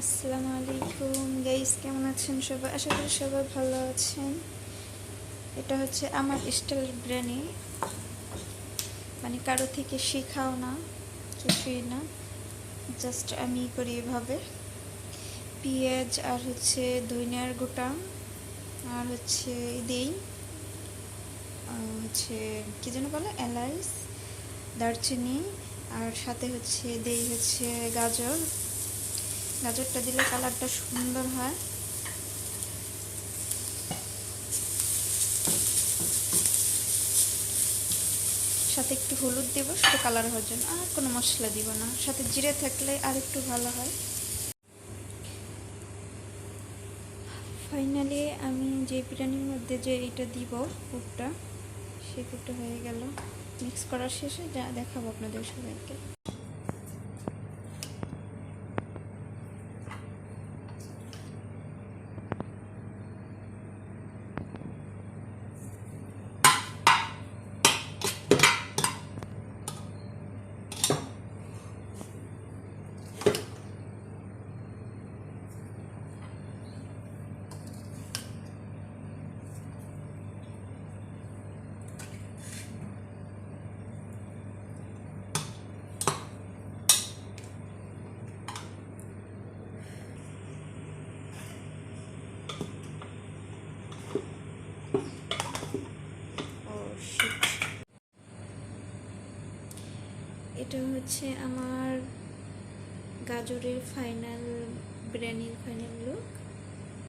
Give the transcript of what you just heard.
আসসালামু আলাইকুম গাইস, কেমন আছেন সবাই? আশা করি সবাই ভালো আছেন। এটা হচ্ছে আমার স্টাইল বিরিয়ানি, মানে কারো থেকে শেখাও না, কিছুই না, জাস্ট আমি করি এভাবে। পেঁয়াজ আর হচ্ছে ধনিয়ার গোটা আর হচ্ছে দেই হচ্ছে কী যেন বলে, এলাচ, দারচিনি, আর সাথে হচ্ছে দেই হচ্ছে গাজরটা দিলে কালারটা সুন্দর হয়। সাথে একটু হলুদ দেবো শুধু কালার হওয়ার জন্য, আর কোনো মশলা দিব না। সাথে জিরে থাকলে আর একটু ভালো হয়। ফাইনালি আমি যে বিরিয়ানির মধ্যে যে এটা দিব পুরটা, সেই পুরটা হয়ে গেল। মিক্স করার শেষে যা দেখাবো আপনাদের সবাইকে। এটা হচ্ছে আমার গাজরের বিরিয়ানির ফাইনাল লুক।